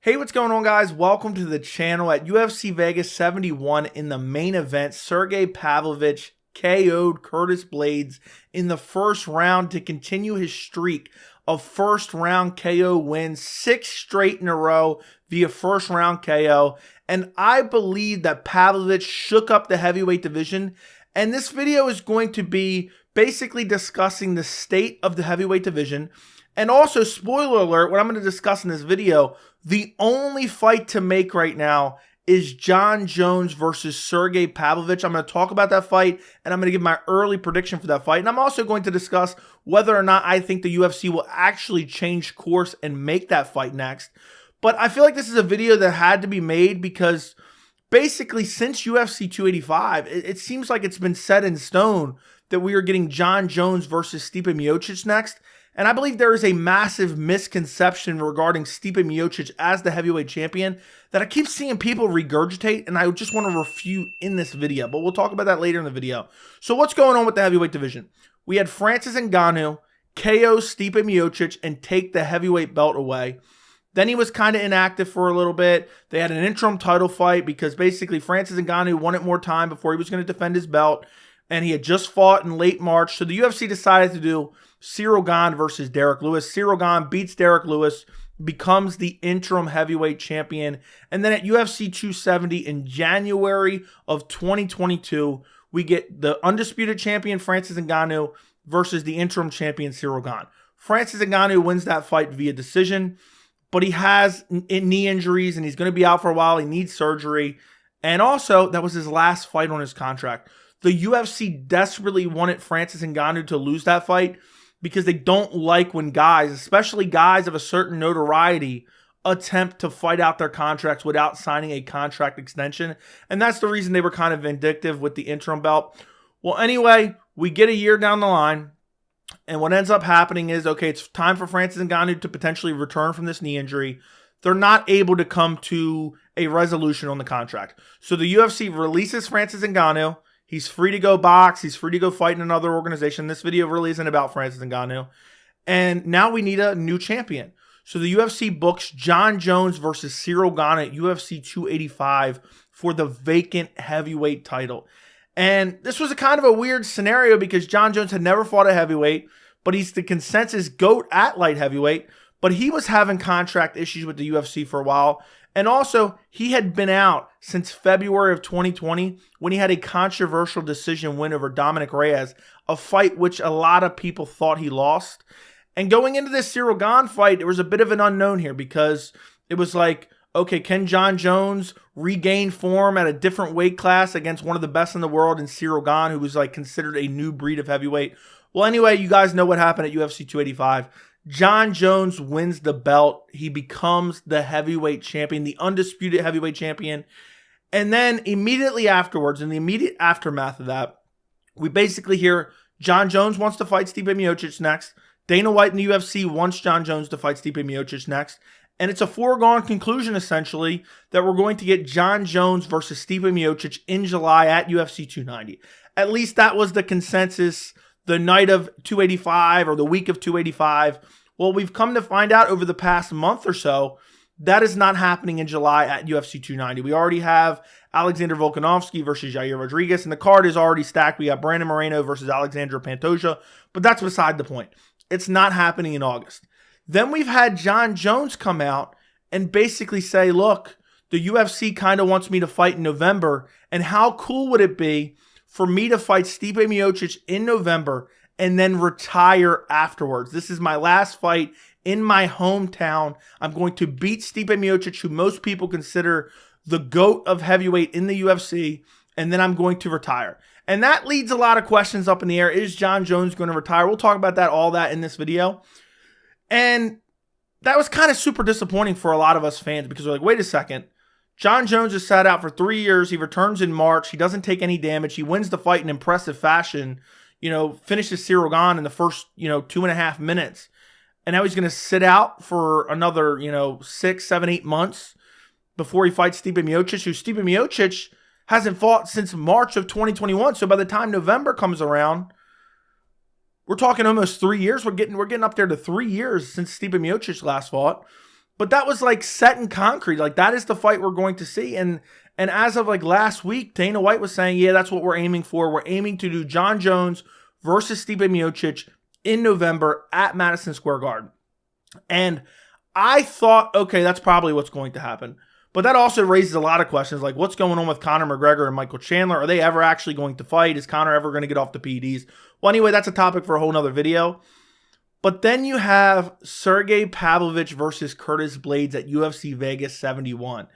Hey, what's going on, guys? Welcome to the channel. At UFC Vegas 71 in the main event, Sergei Pavlovich KO'd Curtis Blaydes in the first round to continue his streak of first round KO wins, 6 straight in a row via first round KO. And I believe that Pavlovich shook up the heavyweight division. And this video is going to be basically discussing the state of the heavyweight division. And also, spoiler alert, what I'm going to discuss in this video, the only fight to make right now is Jon Jones versus Sergei Pavlovich. I'm going to talk about that fight, and I'm going to give my early prediction for that fight. And I'm also going to discuss whether or not I think the UFC will actually change course and make that fight next. But I feel like this is a video that had to be made because basically since UFC 285, it seems like it's been set in stone that we are getting Jon Jones versus Stipe Miocic next. And I believe there is a massive misconception regarding Stipe Miocic as the heavyweight champion that I keep seeing people regurgitate, and I just want to refute in this video. But we'll talk about that later in the video. So what's going on with the heavyweight division? We had Francis Ngannou KO Stipe Miocic and take the heavyweight belt away. Then he was kind of inactive for a little bit. They had an interim title fight because basically Francis Ngannou wanted more time before he was going to defend his belt. And he had just fought in late March. So the UFC decided to do Ciryl Gane versus Derek Lewis. Ciryl Gane beats Derek Lewis, becomes the interim heavyweight champion. And then at UFC 270 in January of 2022, we get the undisputed champion Francis Ngannou versus the interim champion Ciryl Gane. Francis Ngannou wins that fight via decision, but he has knee injuries and he's going to be out for a while. He needs surgery. And also, that was his last fight on his contract. The UFC desperately wanted Francis Ngannou to lose that fight because they don't like when guys, especially guys of a certain notoriety, attempt to fight out their contracts without signing a contract extension. And that's the reason they were kind of vindictive with the interim belt. Well, anyway, we get a year down the line, and what ends up happening is, okay, it's time for Francis Ngannou to potentially return from this knee injury. They're not able to come to a resolution on the contract. So the UFC releases Francis Ngannou. He's free to go box. He's free to go fight in another organization. This video really isn't about Francis Ngannou. And now we need a new champion. So the UFC books Jon Jones versus Ciryl Gane at UFC 285 for the vacant heavyweight title. And this was a kind of a weird scenario because Jon Jones had never fought a heavyweight, but he's the consensus GOAT at light heavyweight. But he was having contract issues with the UFC for a while. And also, he had been out since February of 2020 when he had a controversial decision win over Dominic Reyes, a fight which a lot of people thought he lost. And going into this Ciryl Gane fight, there was a bit of an unknown here because it was like, okay, can Jon Jones regain form at a different weight class against one of the best in the world in Ciryl Gane, who was like considered a new breed of heavyweight? Well, anyway, you guys know what happened at UFC 285. Jon Jones wins the belt. He becomes the heavyweight champion, the undisputed heavyweight champion. And then immediately afterwards, in the immediate aftermath of that, we basically hear Jon Jones wants to fight Stipe Miocic next. Dana White in the UFC wants Jon Jones to fight Stipe Miocic next. And it's a foregone conclusion, essentially, that we're going to get Jon Jones versus Stipe Miocic in July at UFC 290. At least that was the consensus the night of 285 or the week of 285. Well, we've come to find out over the past month or so, that is not happening in July at UFC 290. We already have Alexander Volkanovski versus Yair Rodriguez, and the card is already stacked. We got Brandon Moreno versus Alexandra Pantoja, but that's beside the point. It's not happening in August. Then we've had Jon Jones come out and basically say, look, the UFC kind of wants me to fight in November, and how cool would it be for me to fight Stipe Miocic in November and then retire afterwards? This is my last fight in my hometown. I'm going to beat Stipe Miocic, who most people consider the GOAT of heavyweight in the UFC, and then I'm going to retire. And that leads a lot of questions up in the air. Is Jon Jones going to retire? We'll talk about that, all that in this video. And that was kind of super disappointing for a lot of us fans because we're like, wait a second. Jon Jones has sat out for 3 years. He returns in March. He doesn't take any damage. He wins the fight in impressive fashion. Finishes Ciryl Gane in the first, 2.5 minutes. And now he's going to sit out for another, 6, 7, 8 months before he fights Stipe Miocic, who Stipe Miocic hasn't fought since March of 2021. So by the time November comes around, we're talking almost 3 years. We're getting up there to 3 years since Stipe Miocic last fought. But that was like set in concrete. Like that is the fight we're going to see. And as of like last week, Dana White was saying, yeah, that's what we're aiming for. We're aiming to do Jon Jones versus Stipe Miocic in November at Madison Square Garden. And I thought, okay, that's probably what's going to happen. But that also raises a lot of questions, like what's going on with Conor McGregor and Michael Chandler? Are they ever actually going to fight? Is Conor ever going to get off the PEDs? Well, anyway, that's a topic for a whole nother video. But then you have Sergei Pavlovich versus Curtis Blaydes at UFC Vegas 71.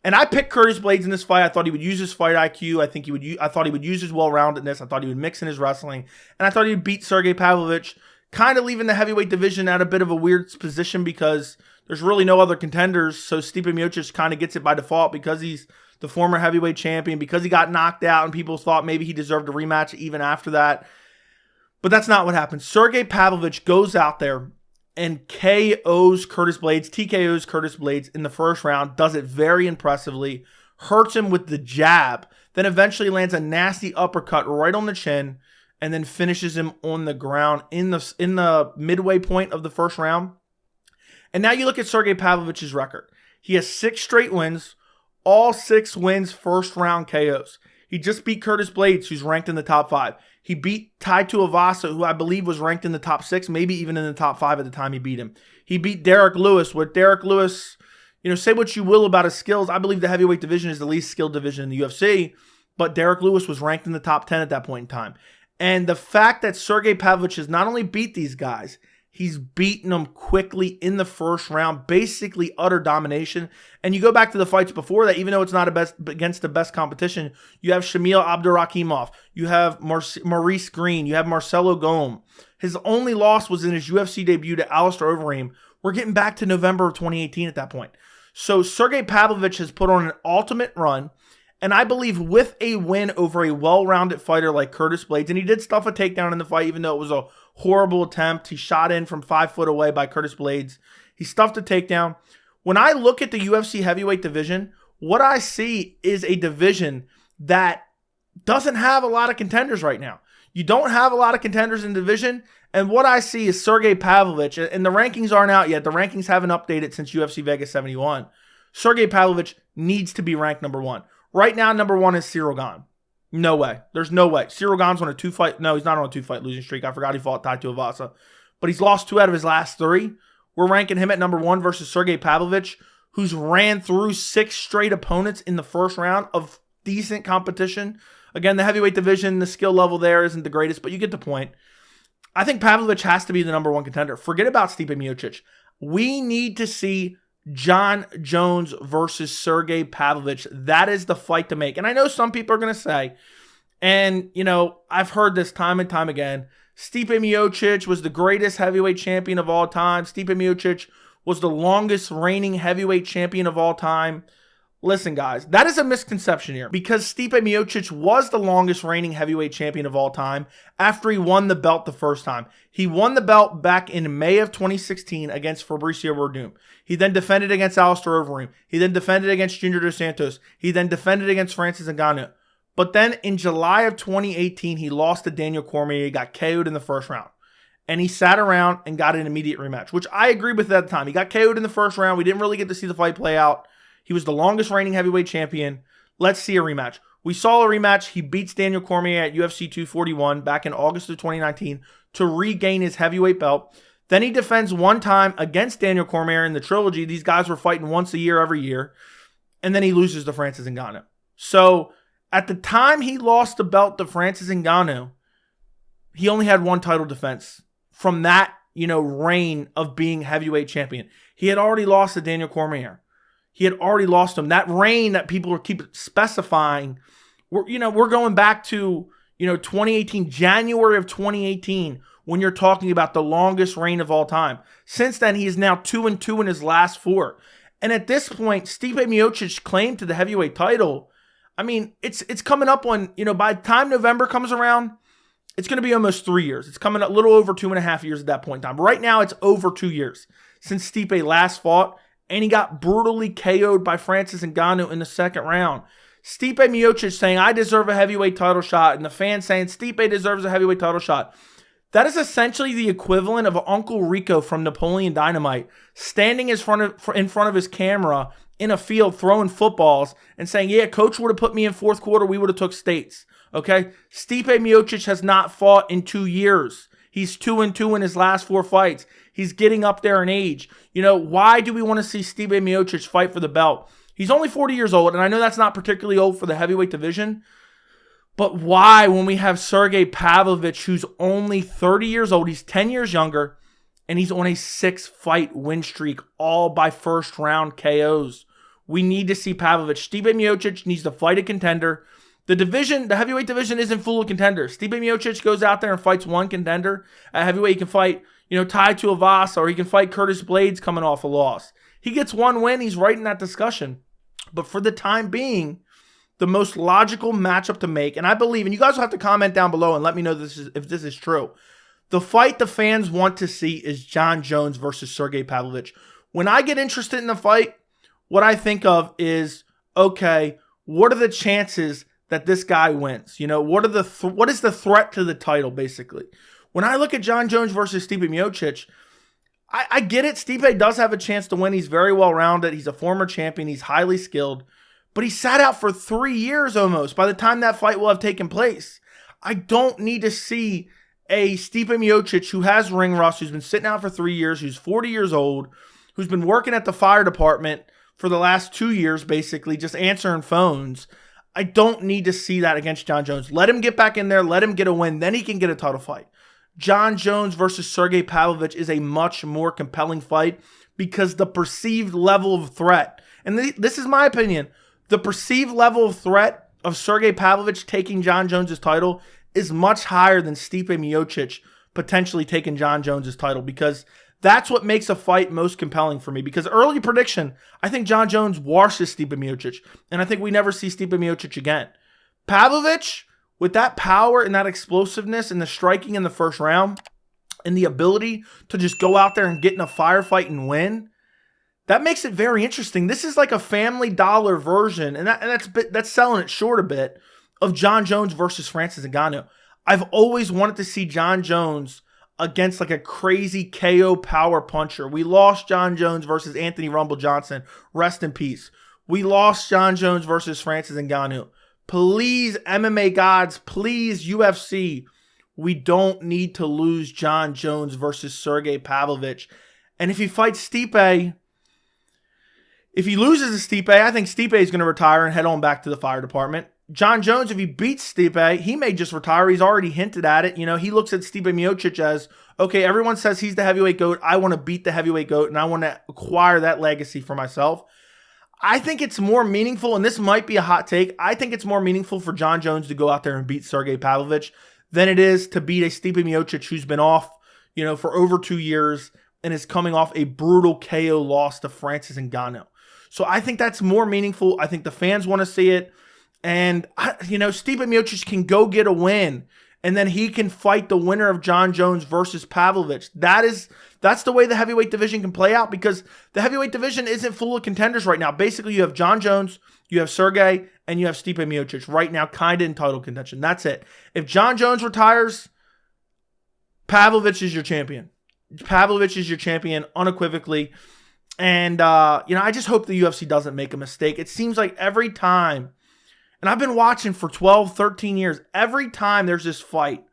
And I picked Curtis Blaydes in this fight. I thought he would use his fight IQ. I thought he would use his well-roundedness. I thought he would mix in his wrestling. And I thought he would beat Sergei Pavlovich, kind of leaving the heavyweight division at a bit of a weird position because there's really no other contenders. So Stipe Miocic kind of gets it by default because he's the former heavyweight champion, because he got knocked out and people thought maybe he deserved a rematch even after that. But that's not what happened. Sergei Pavlovich goes out there and KOs Curtis Blaydes, TKOs Curtis Blaydes in the first round, does it very impressively, hurts him with the jab, then eventually lands a nasty uppercut right on the chin, and then finishes him on the ground in the midway point of the first round. And now you look at Sergei Pavlovich's record. He has 6 straight wins, all 6 wins first round KOs. He just beat Curtis Blaydes, who's ranked in the top 5. He beat Tai Tuivasa, who I believe was ranked in the top 6, maybe even in the top 5 at the time he beat him. He beat Derek Lewis, with Derek Lewis, say what you will about his skills. I believe the heavyweight division is the least skilled division in the UFC, but Derek Lewis was ranked in the top 10 at that point in time. And the fact that Sergei Pavlovich has not only beat these guys, he's beaten them quickly in the first round, basically utter domination. And you go back to the fights before that, even though it's not against the best competition, you have Shamil Abdurakhimov, you have Maurice Green, you have Marcelo Golm. His only loss was in his UFC debut to Alistair Overeem. We're getting back to November of 2018 at that point. So Sergei Pavlovich has put on an ultimate run, and I believe with a win over a well-rounded fighter like Curtis Blaydes, and he did stuff a takedown in the fight, even though it was a horrible attempt. He shot in from 5 foot away by Curtis Blaydes. He stuffed a takedown. When I look at the UFC heavyweight division, what I see is a division that doesn't have a lot of contenders right now. You don't have a lot of contenders in the division, and what I see is Sergei Pavlovich, and the rankings aren't out yet. The rankings haven't updated since UFC Vegas 71. Sergei Pavlovich needs to be ranked number 1. Right now, number 1 is Ciryl Gane. No way. There's no way. Ciryl Gane's on a 2-fight. No, he's not on a 2-fight losing streak. I forgot he fought Tai Tuivasa. But he's lost 2 out of his last 3. We're ranking him at number 1 versus Sergei Pavlovich, who's ran through 6 straight opponents in the first round of decent competition. Again, the heavyweight division, the skill level there isn't the greatest, but you get the point. I think Pavlovich has to be the number 1 contender. Forget about Stipe Miocic. We need to see Jon Jones versus Sergei Pavlovich. That is the fight to make. And I know some people are going to say, and, I've heard this time and time again, Stipe Miocic was the greatest heavyweight champion of all time. Stipe Miocic was the longest reigning heavyweight champion of all time. Listen, guys, that is a misconception here, because Stipe Miocic was the longest reigning heavyweight champion of all time after he won the belt the first time. He won the belt back in May of 2016 against Fabricio Werdum. He then defended against Alistair Overeem. He then defended against Junior Dos Santos. He then defended against Francis Ngannou. But then in July of 2018, he lost to Daniel Cormier. He got KO'd in the first round. And he sat around and got an immediate rematch, which I agree with at the time. He got KO'd in the first round. We didn't really get to see the fight play out. He was the longest reigning heavyweight champion. Let's see a rematch. We saw a rematch. He beats Daniel Cormier at UFC 241 back in August of 2019 to regain his heavyweight belt. Then he defends one time against Daniel Cormier in the trilogy. These guys were fighting once a year, every year. And then he loses to Francis Ngannou. So at the time he lost the belt to Francis Ngannou, he only had 1 title defense from that, reign of being heavyweight champion. He had already lost to Daniel Cormier. He had already lost him. That reign that people keep specifying, we're going back to, 2018, January of 2018, when you're talking about the longest reign of all time. Since then, he is now 2-2 in his last 4. And at this point, Stipe Miocic's claim to the heavyweight title, I mean, it's coming up on, by the time November comes around, it's going to be almost 3 years. It's coming a little over 2.5 years at that point in time. Right now, it's over 2 years since Stipe last fought, and he got brutally KO'd by Francis Ngannou in the second round. Stipe Miocic saying, I deserve a heavyweight title shot, and the fans saying, Stipe deserves a heavyweight title shot. That is essentially the equivalent of Uncle Rico from Napoleon Dynamite standing in front of his camera in a field throwing footballs and saying, yeah, coach would have put me in fourth quarter, we would have took states. Okay? Stipe Miocic has not fought in 2 years. He's 2-2 in his last 4 fights. He's getting up there in age. Why do we want to see Stipe Miocic fight for the belt? He's only 40 years old, and I know that's not particularly old for the heavyweight division, but why, when we have Sergei Pavlovich, who's only 30 years old, he's 10 years younger, and he's on a 6-fight win streak, all by first-round KOs. We need to see Pavlovich. Stipe Miocic needs to fight a contender. The heavyweight division isn't full of contenders. Stipe Miocic goes out there and fights one contender. At heavyweight, he can fight, Tai Tuivasa, or he can fight Curtis Blaydes coming off a loss. He gets one win, he's right in that discussion. But for the time being, the most logical matchup to make, and I believe, and you guys will have to comment down below and let me know if this is true. The fight the fans want to see is Jon Jones versus Sergei Pavlovich. When I get interested in the fight, what I think of is, okay, what are the chances that this guy wins? What is the threat to the title, basically? When I look at Jon Jones versus Stipe Miocic, I get it. Stipe does have a chance to win. He's very well-rounded. He's a former champion. He's highly skilled. But he sat out for 3 years almost by the time that fight will have taken place. I don't need to see a Stipe Miocic who has ring rust, who's been sitting out for 3 years, who's 40 years old, who's been working at the fire department for the last 2 years, basically, just answering phones. I don't need to see that against Jon Jones. Let him get back in there. Let him get a win. Then he can get a title fight. Jon Jones versus Sergei Pavlovich is a much more compelling fight because the perceived level of threat, and this is my opinion, the perceived level of threat of Sergei Pavlovich taking Jon Jones' title is much higher than Stipe Miocic potentially taking Jon Jones' title, because that's what makes a fight most compelling for me. Because early prediction, I think Jon Jones washes Stipe Miocic, and I think we never see Stipe Miocic again. Pavlovich, with that power and that explosiveness and the striking in the first round and the ability to just go out there and get in a firefight and win, that makes it very interesting. This is like a Family Dollar version, and that's selling it short a bit, of Jon Jones versus Francis Ngannou. I've always wanted to see Jon Jones against like a crazy KO power puncher. We lost Jon Jones versus Anthony Rumble Johnson. Rest in peace. We lost Jon Jones versus Francis Ngannou. Please, MMA gods, please, UFC, we don't need to lose Jon Jones versus Sergei Pavlovich. And if he fights Stipe, if he loses to Stipe, I think Stipe is going to retire and head on back to the fire department. Jon Jones, if he beats Stipe, he may just retire. He's already hinted at it. He looks at Stipe Miocic as, okay, everyone says he's the heavyweight GOAT. I want to beat the heavyweight GOAT, and I want to acquire that legacy for myself. I think it's more meaningful, and this might be a hot take, I think it's more meaningful for Jon Jones to go out there and beat Sergei Pavlovich than it is to beat a Stipe Miocic who's been off, for over 2 years and is coming off a brutal KO loss to Francis Ngannou. So I think that's more meaningful. I think the fans want to see it. And, Stipe Miocic can go get a win, and then he can fight the winner of Jon Jones versus Pavlovich. That's the way the heavyweight division can play out, because the heavyweight division isn't full of contenders right now. Basically, you have Jon Jones, you have Sergey, and you have Stipe Miocic right now kind of in title contention. That's it. If Jon Jones retires, Pavlovich is your champion. Pavlovich is your champion unequivocally. And, I just hope the UFC doesn't make a mistake. It seems like every time, and I've been watching for 12, 13 years, every time there's this fight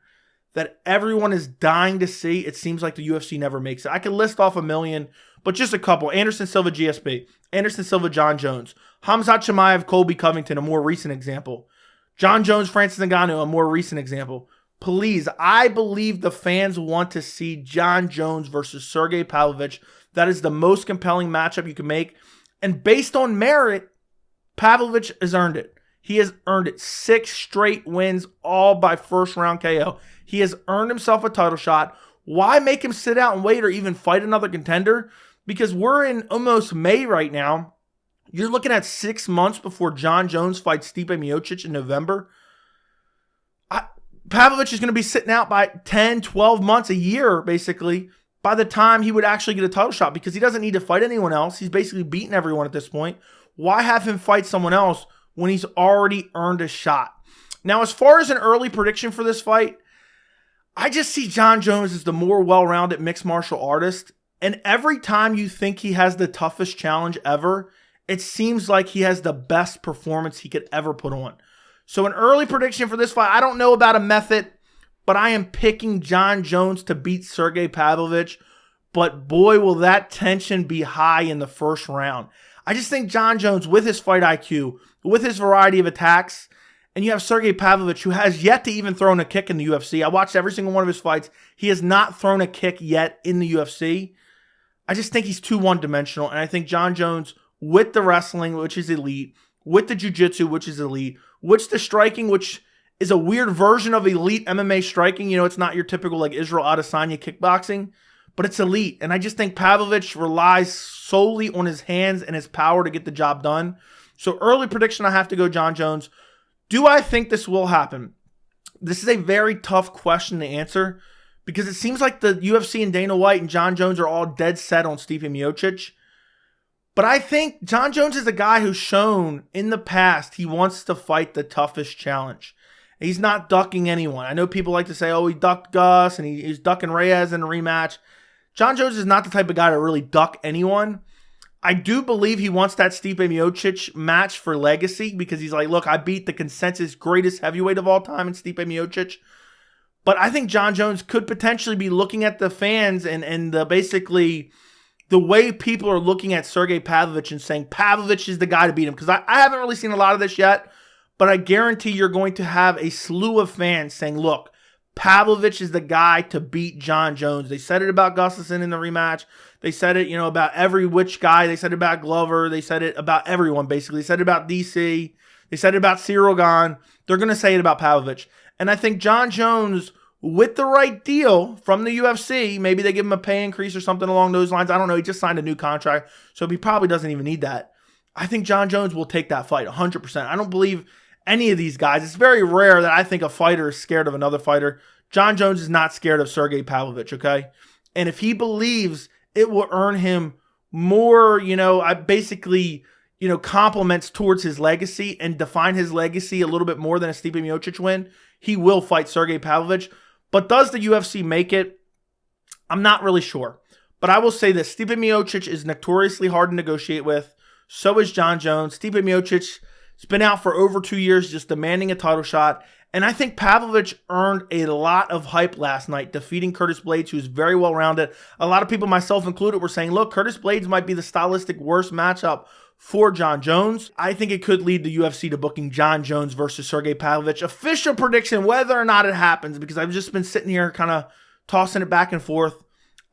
that everyone is dying to see, it seems like the UFC never makes it. I could list off a million, but just a couple. Anderson Silva, GSP. Anderson Silva, Jon Jones. Khamzat Chimaev, Colby Covington, a more recent example. Jon Jones, Francis Ngannou, a more recent example. Please, I believe the fans want to see Jon Jones versus Sergei Pavlovich. That is the most compelling matchup you can make. And based on merit, Pavlovich has earned it. He has earned it. 6 straight wins, all by first round KO. He has earned himself a title shot. Why make him sit out and wait or even fight another contender? Because we're in almost May right now. You're looking at 6 months before Jon Jones fights Stipe Miocic in November. Pavlovich is going to be sitting out by 10, 12 months, a year, basically, by the time he would actually get a title shot, because he doesn't need to fight anyone else. He's basically beaten everyone at this point. Why have him fight someone else when he's already earned a shot? Now, as far as an early prediction for this fight, I just see Jon Jones as the more well-rounded mixed martial artist. And every time you think he has the toughest challenge ever, it seems like he has the best performance he could ever put on. So an early prediction for this fight, I don't know about a method, but I am picking Jon Jones to beat Sergey Pavlovich. But boy, will that tension be high in the first round. I just think Jon Jones, with his fight IQ, with his variety of attacks, and you have Sergey Pavlovich, who has yet to even throw a kick in the UFC. I watched every single one of his fights. He has not thrown a kick yet in the UFC. I just think he's too one-dimensional, and I think Jon Jones, with the wrestling, which is elite, with the jiu-jitsu, which is elite, with the striking, which is a weird version of elite MMA striking. You know, it's not your typical like Israel Adesanya kickboxing, but it's elite. And I just think Pavlovich relies solely on his hands and his power to get the job done. So early prediction, I have to go Jon Jones. Do I think this will happen? This is a very tough question to answer because it seems like the UFC and Dana White and Jon Jones are all dead set on Stipe Miocic. But I think Jon Jones is a guy who's shown in the past he wants to fight the toughest challenge. He's not ducking anyone. I know people like to say, oh, he ducked Gus and he's ducking Reyes in a rematch. Jon Jones is not the type of guy to really duck anyone. I do believe he wants that Stipe Miocic match for legacy because he's like, look, I beat the consensus greatest heavyweight of all time in Stipe Miocic. But I think Jon Jones could potentially be looking at the fans and basically the way people are looking at Sergey Pavlovich and saying Pavlovich is the guy to beat him. Because I haven't really seen a lot of this yet, but I guarantee you're going to have a slew of fans saying, look, Pavlovich is the guy to beat Jon Jones. They said it about Gustafsson in the rematch. They said it, about every which guy. They said it about Glover. They said it about everyone, basically. They said it about DC. They said it about Cyril Gane. They're going to say it about Pavlovich. And I think Jon Jones, with the right deal from the UFC, maybe they give him a pay increase or something along those lines. I don't know. He just signed a new contract, so he probably doesn't even need that. I think Jon Jones will take that fight 100%. I don't believe any of these guys. It's very rare that I think a fighter is scared of another fighter. Jon Jones is not scared of Sergey Pavlovich, okay? And if he believes it will earn him more, compliments towards his legacy and define his legacy a little bit more than a Stipe Miocic win, he will fight Sergey Pavlovich. But does the UFC make it? I'm not really sure. But I will say this. Stipe Miocic is notoriously hard to negotiate with. So is Jon Jones. Stipe Miocic has been out for over 2 years just demanding a title shot. And I think Pavlovich earned a lot of hype last night, defeating Curtis Blaydes, who's very well-rounded. A lot of people, myself included, were saying, look, Curtis Blaydes might be the stylistic worst matchup for Jon Jones. I think it could lead the UFC to booking Jon Jones versus Sergey Pavlovich. Official prediction, whether or not it happens, because I've just been sitting here kind of tossing it back and forth.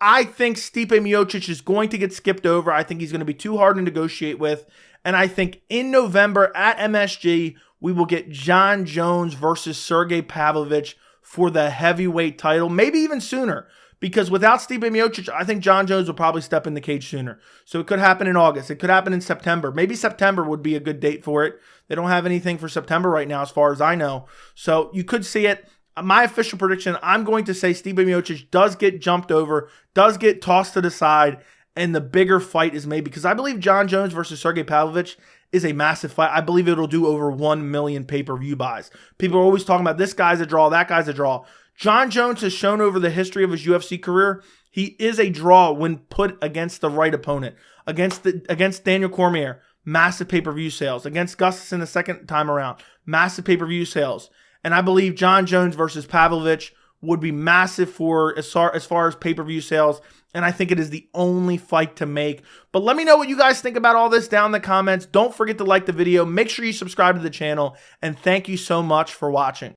I think Stipe Miocic is going to get skipped over. I think he's going to be too hard to negotiate with. And I think in November at MSG, we will get Jon Jones versus Sergey Pavlovich for the heavyweight title, maybe even sooner. Because without Stipe Miocic, I think Jon Jones will probably step in the cage sooner. So it could happen in August. It could happen in September. Maybe September would be a good date for it. They don't have anything for September right now as far as I know. So you could see it. My official prediction, I'm going to say Stipe Miocic does get jumped over, does get tossed to the side, and the bigger fight is made. Because I believe Jon Jones versus Sergey Pavlovich is a massive fight. I believe it'll do over 1 million pay-per-view buys. People are always talking about this guy's a draw, that guy's a draw. Jon Jones has shown over the history of his UFC career, he is a draw when put against the right opponent. Against Daniel Cormier, massive pay-per-view sales. Against Gustafsson the second time around, massive pay-per-view sales. And I believe Jon Jones versus Pavlovich would be massive for as far as pay-per-view sales. And I think it is the only fight to make. But let me know what you guys think about all this down in the comments. Don't forget to like the video. Make sure you subscribe to the channel. And thank you so much for watching.